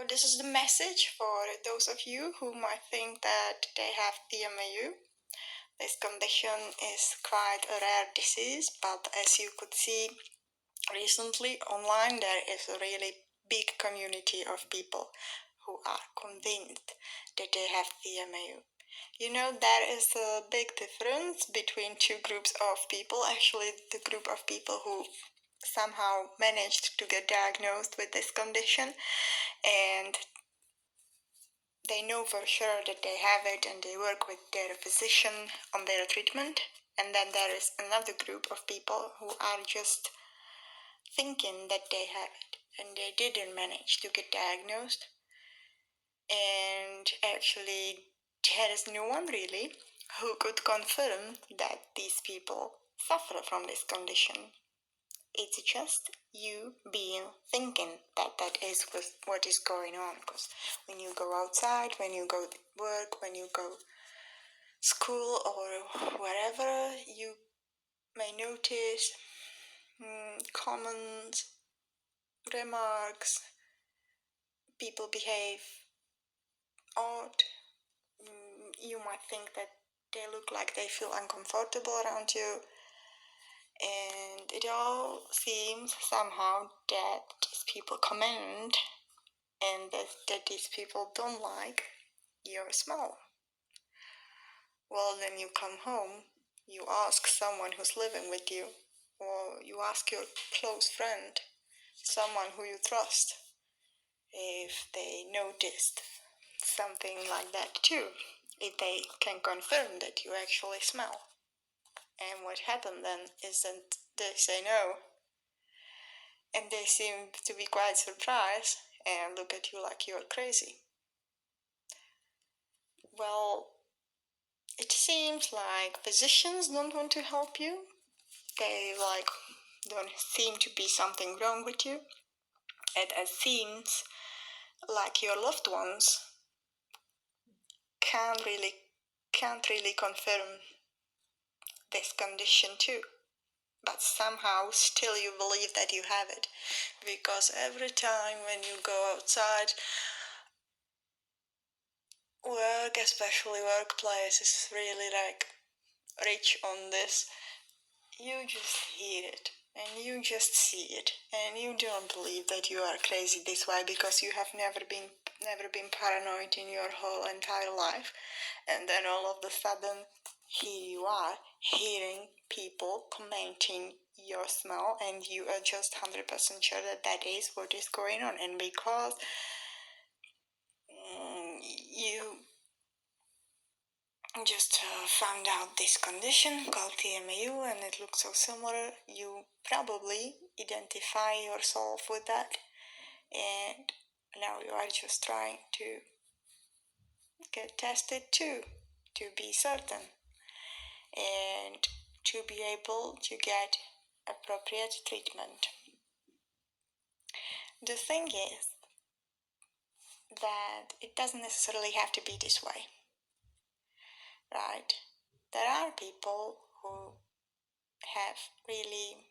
this is the message for those of you who might think that they have TMAU. This condition is quite a rare disease, but as you could see recently online, there is a really big community of people who are convinced that they have TMAU. You know, there is a big difference between two groups of people. Actually, the group of people who somehow managed to get diagnosed with this condition and they know for sure that they have it and they work with their physician on their treatment. And then there is another group of people who are just thinking that they have it and they didn't manage to get diagnosed. And actually, there is no one really who could confirm that these people suffer from this condition. It's just you being thinking that that is what is going on. Because when you go outside, when you go to work, when you go school or wherever, you may notice comments, remarks, people behave odd. You might think that they look like they feel uncomfortable around you. And it all seems somehow that these people comment and that these people don't like your smell. Well, then you come home, you ask someone who's living with you, or you ask your close friend, someone who you trust, if they noticed something like that too, if they can confirm that you actually smell. And what happened then is that they say no, and they seem to be quite surprised and look at you like you're crazy. Well, it seems like physicians don't want to help you. They don't seem to be something wrong with you. It seems like your loved ones can't really confirm this condition too. But somehow still you believe that you have it, because every time when you go outside, work, especially workplace, is really rich on this. You just hear it and you just see it, and you don't believe that you are crazy this way because you have never been paranoid in your whole entire life. And then all of a sudden, here you are hearing people commenting your smell, and you are just 100% sure that that is what is going on. And because you just found out this condition called TMAU and it looks so similar, you probably identify yourself with that, and now you are just trying to get tested too, to be certain and to be able to get appropriate treatment. The thing is that it doesn't necessarily have to be this way, right? There are people who have really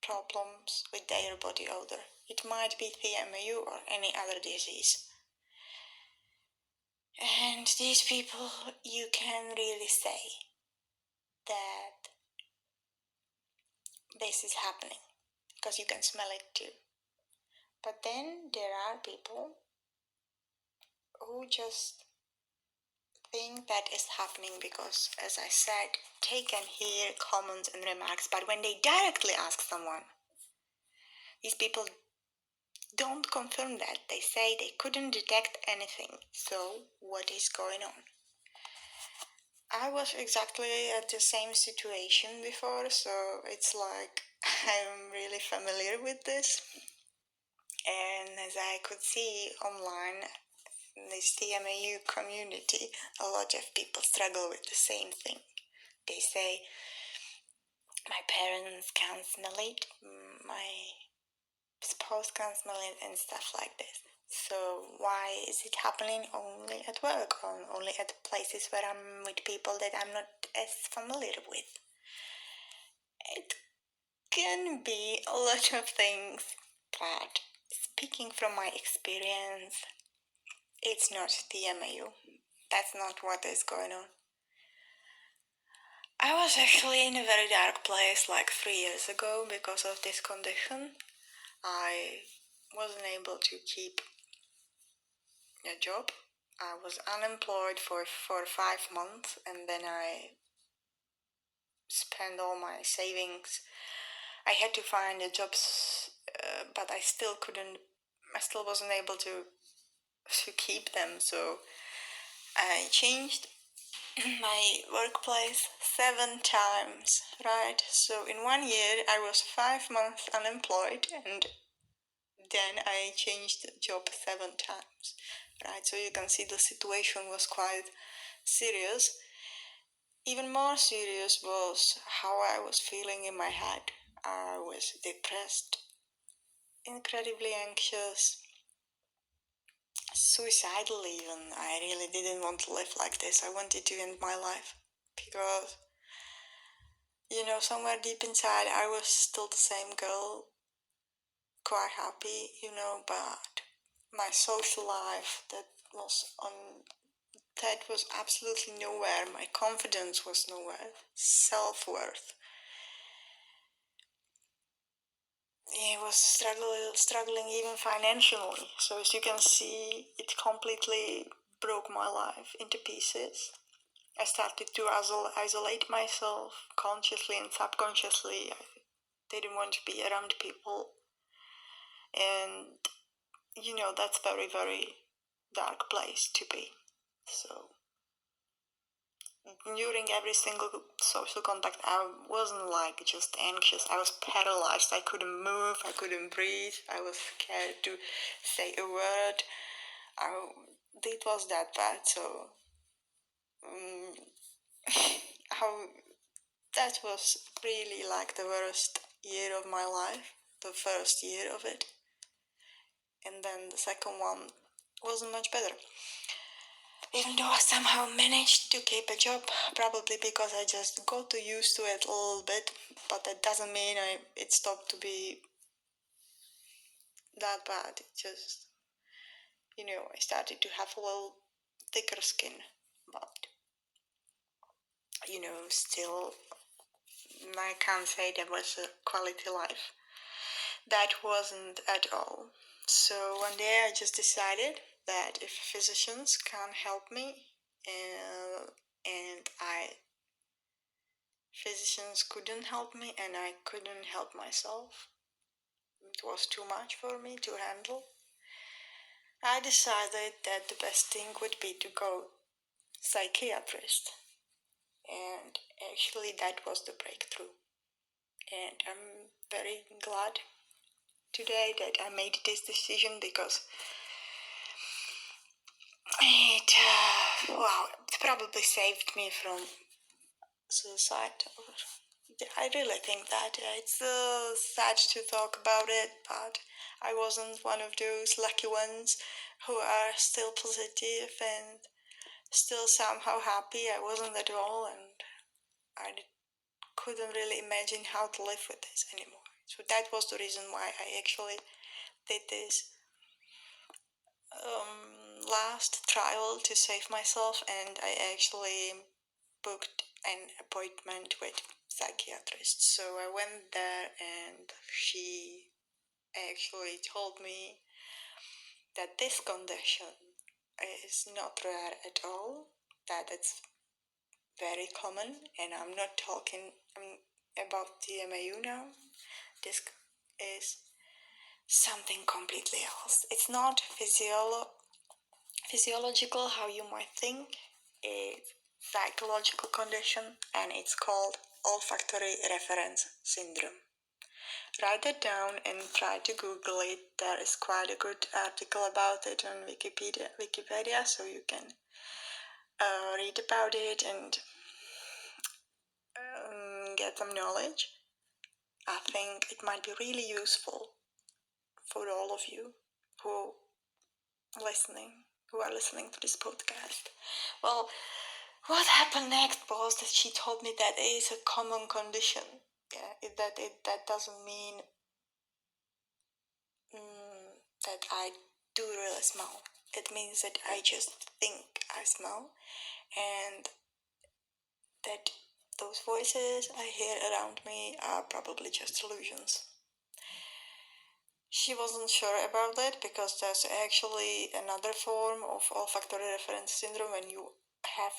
problems with their body odor. It might be TMAU or any other disease. And these people, you can really say that this is happening because you can smell it too. But then there are people who just think that is happening because, as I said, they can hear comments and remarks, but when they directly ask someone, these people don't confirm that. They say they couldn't detect anything. So what is going on? I was exactly at the same situation before, so it's like I'm really familiar with this. And as I could see online, in this TMAU community, a lot of people struggle with the same thing. They say, my parents can't smell it, my spouse can't smell it, and stuff like this. So why is it happening only at work or only at places where I'm with people that I'm not as familiar with? It can be a lot of things, but speaking from my experience, it's not TMAU. That's not what is going on. I was actually in a very dark place like 3 years ago because of this condition. I wasn't able to keep a job. I was unemployed for 5 months, and then I spent all my savings. I had to find a job, but I still wasn't able to keep them, so I changed my workplace 7 times, right? So in 1 year I was 5 months unemployed, and then I changed job 7 times, right? So you can see the situation was quite serious. Even more serious was how I was feeling in my head. I was depressed, incredibly anxious, suicidal even. I really didn't want to live like this. I wanted to end my life because, somewhere deep inside I was still the same girl, quite happy, but my social life that was absolutely nowhere. My confidence was nowhere. Self-worth. It was struggling even financially. So as you can see, it completely broke my life into pieces. I started to isolate myself consciously and subconsciously. I didn't want to be around people. And, that's very, very dark place to be. So during every single social contact, I wasn't like just anxious. I was paralyzed. I couldn't move. I couldn't breathe. I was scared to say a word. It was that bad. So that was really like the worst year of my life. The first year of it. And then the second one wasn't much better. Even though I somehow managed to keep a job, probably because I just got used to it a little bit, but that doesn't mean it stopped to be that bad. It just, I started to have a little thicker skin, but, still, I can't say that was a quality life. That wasn't at all. So one day I just decided that if physicians can't help me, and physicians couldn't help me and I couldn't help myself, it was too much for me to handle, I decided that the best thing would be to go psychiatrist. And actually that was the breakthrough. And I'm very glad today that I made this decision because it probably saved me from suicide. I really think that it's sad to talk about it, but I wasn't one of those lucky ones who are still positive and still somehow happy. I wasn't at all, and I couldn't really imagine how to live with this anymore. So that was the reason why I actually did this last trial to save myself, and I actually booked an appointment with psychiatrist. So I went there, and she actually told me that this condition is not rare at all, that it's very common, and I'm not talking about TMAU now. This is something completely else. It's not physiological how you might think. It's psychological condition, and it's called Olfactory Reference Syndrome. Write it down and try to Google it. There is quite a good article about it on Wikipedia, so you can read about it and get some knowledge. I think it might be really useful for all of you who are listening to this podcast. Well, what happened next was that she told me that it is a common condition. Yeah, that doesn't mean that I do really smell. It means that I just think I smell, and that those voices I hear around me are probably just illusions. She wasn't sure about that because there's actually another form of olfactory reference syndrome when you have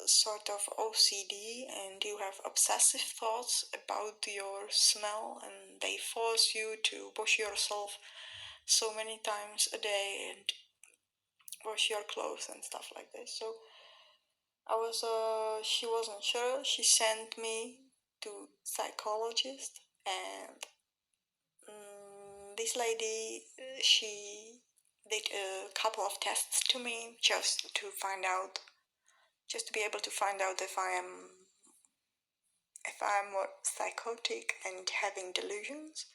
sort of OCD and you have obsessive thoughts about your smell, and they force you to wash yourself so many times a day and wash your clothes and stuff like this. So she wasn't sure. She sent me to psychologist, and this lady, she did a couple of tests to me just to find out, just to be able to find out if I'm more psychotic and having delusions,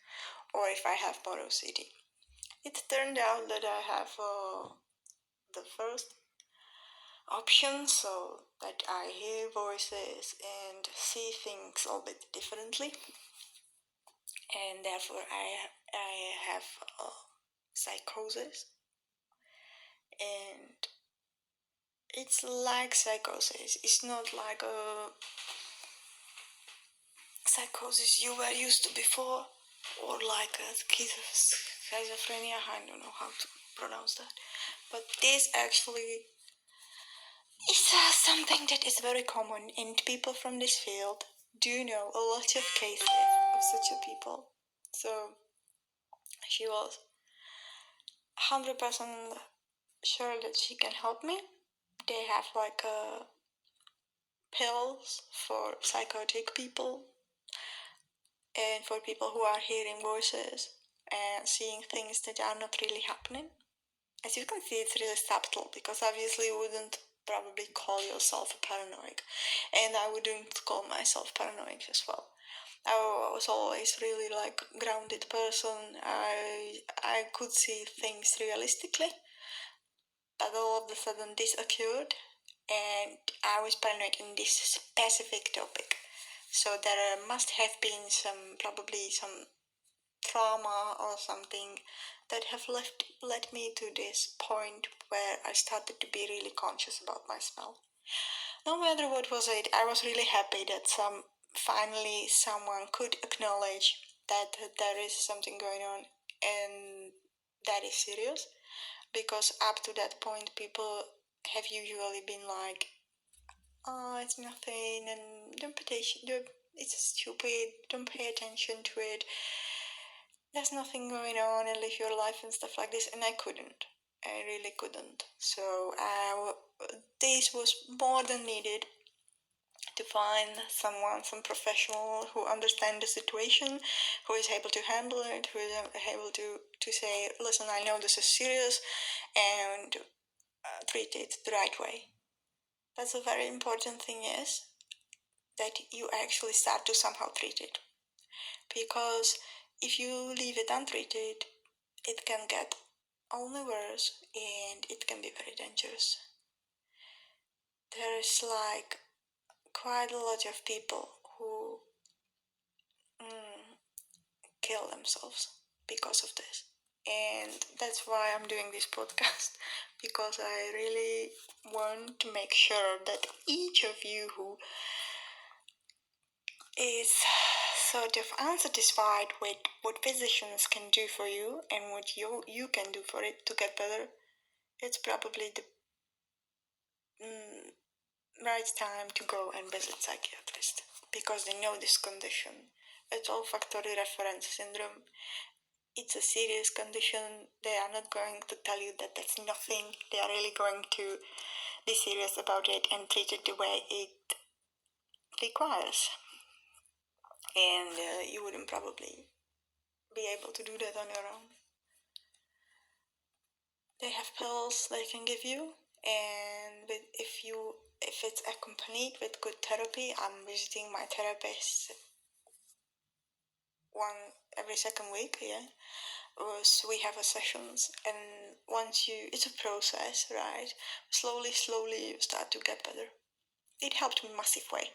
or if I have more OCD. It turned out that I have the first option, so that I hear voices and see things a little bit differently, and therefore I have psychosis, and it's like psychosis. It's not like a psychosis you were used to before, or like a schizophrenia. I don't know how to pronounce that, but this actually is something that is very common, and people from this field do know a lot of cases of such a people. So she was 100% sure that she can help me. They have like pills for psychotic people and for people who are hearing voices and seeing things that are not really happening. As you can see, it's really subtle, because obviously you wouldn't probably call yourself a paranoid, and I wouldn't call myself paranoid as well. I was always really like grounded person. I could see things realistically, but all of a sudden this occurred, and I was paranoid in this specific topic. So there must have been probably some trauma or something that have led me to this point where I started to be really conscious about my smell. No matter what was it, I was really happy that finally someone could acknowledge that there is something going on and that is serious, because up to that point people have usually been like, oh, it's nothing, and it's stupid, don't pay attention to it, there's nothing going on, and live your life and stuff like this. And I really couldn't. So this was more than needed to find some professional who understands the situation, who is able to handle it, who is able to say, listen, I know this is serious, and treat it the right way. That's a very important thing, is that you actually start to somehow treat it. Because if you leave it untreated, it can get only worse, and it can be very dangerous. There is like quite a lot of people who kill themselves because of this. And that's why I'm doing this podcast, because I really want to make sure that each of you who is sort of unsatisfied with what physicians can do for you and what you can do for it to get better, it's probably the right time to go and visit psychiatrist, because they know this condition. It's olfactory reference syndrome. It's a serious condition. They are not going to tell you that that's nothing. They are really going to be serious about it and treat it the way it requires. And you wouldn't probably be able to do that on your own. They have pills they can give you, and if it's accompanied with good therapy, I'm visiting my therapist every second week, yeah. So we have a sessions, and it's a process, right? Slowly you start to get better. It helped me massive way.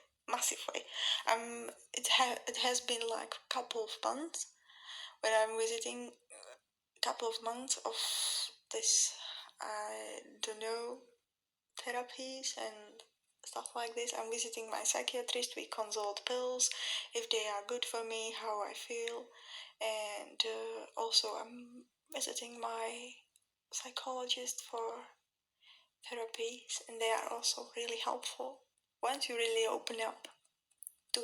It has been like a couple of months when I'm visiting couple of months of this, I don't know, therapies and stuff like this. I'm visiting my psychiatrist. We consult pills, if they are good for me, how I feel, and also I'm visiting my psychologist for therapies, and they are also really helpful. Once you really open up to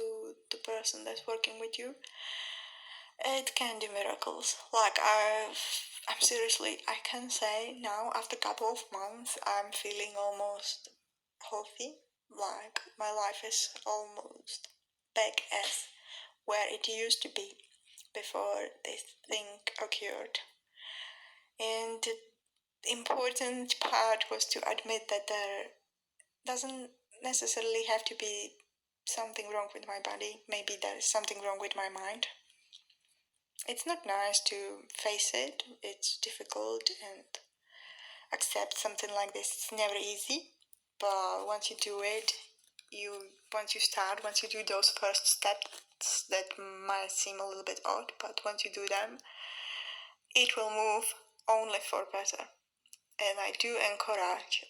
the person that's working with you, it can do miracles. Like I'm seriously, I can say now after a couple of months, I'm feeling almost healthy. Like my life is almost back as where it used to be before this thing occurred. And the important part was to admit that there doesn't necessarily have to be something wrong with my body. Maybe there is something wrong with my mind. It's not nice to face it. It's difficult, and accept something like this. It's never easy, but once you do it, once you do those first steps that might seem a little bit odd, but once you do them, it will move only for better. And I do encourage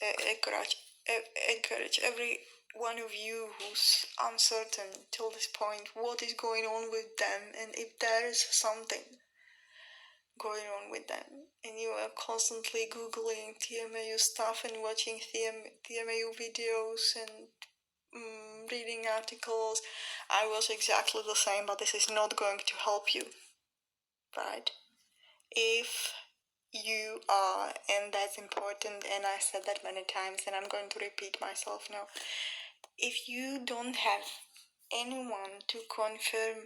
every one of you who's uncertain till this point what is going on with them, and if there is something going on with them, and you are constantly googling TMAU stuff and watching TMAU videos and reading articles. I was exactly the same, but this is not going to help you, right? If you are, and that's important, and I said that many times, and I'm going to repeat myself now, if you don't have anyone to confirm,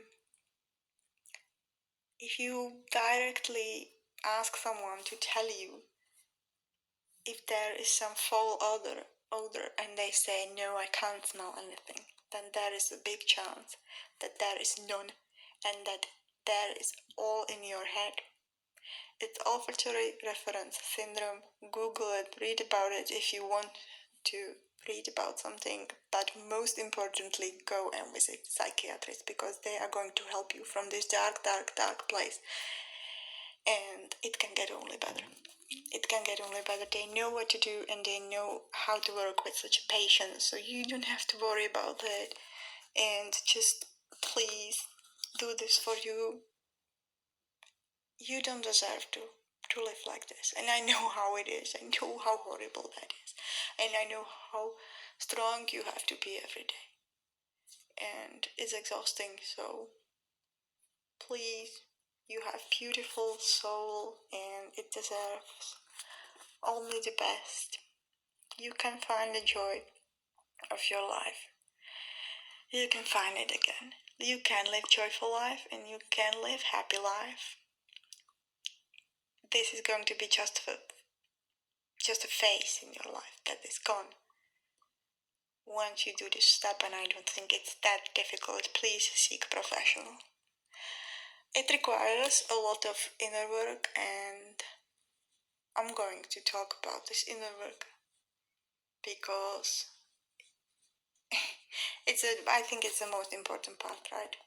if you directly ask someone to tell you if there is some foul odor and they say, no, I can't smell anything, then there is a big chance that there is none, and that there is all in your head. It's Olfactory Reference Syndrome. Google it, read about it if you want to read about something, but most importantly, go and visit psychiatrists, because they are going to help you from this dark place, and it can get only better. It can get only better. They know what to do, and they know how to work with such a patient, so you don't have to worry about it. And just please do this for you. You don't deserve to live like this, and I know how it is. I know how horrible that is, and I know how strong you have to be every day, and it's exhausting. So please, you have beautiful soul, and it deserves only the best. You can find the joy of your life. You can find it again. You can live joyful life, and you can live happy life. This is going to be just a phase in your life that is gone. Once you do this step, and I don't think it's that difficult, please seek a professional. It requires a lot of inner work, and I'm going to talk about this inner work because I think it's the most important part, right?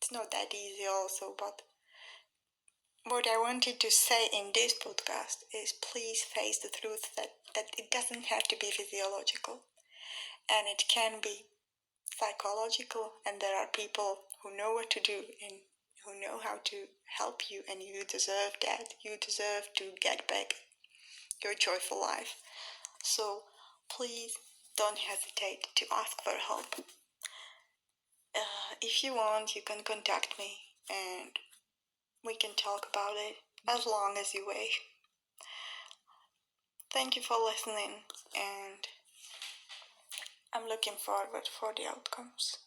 It's not that easy also, but what I wanted to say in this podcast is please face the truth that it doesn't have to be physiological, and it can be psychological, and there are people who know what to do and who know how to help you, and you deserve that. You deserve to get back your joyful life. So please don't hesitate to ask for help. If you want, you can contact me and we can talk about it as long as you wish. Thank you for listening, and I'm looking forward for the outcomes.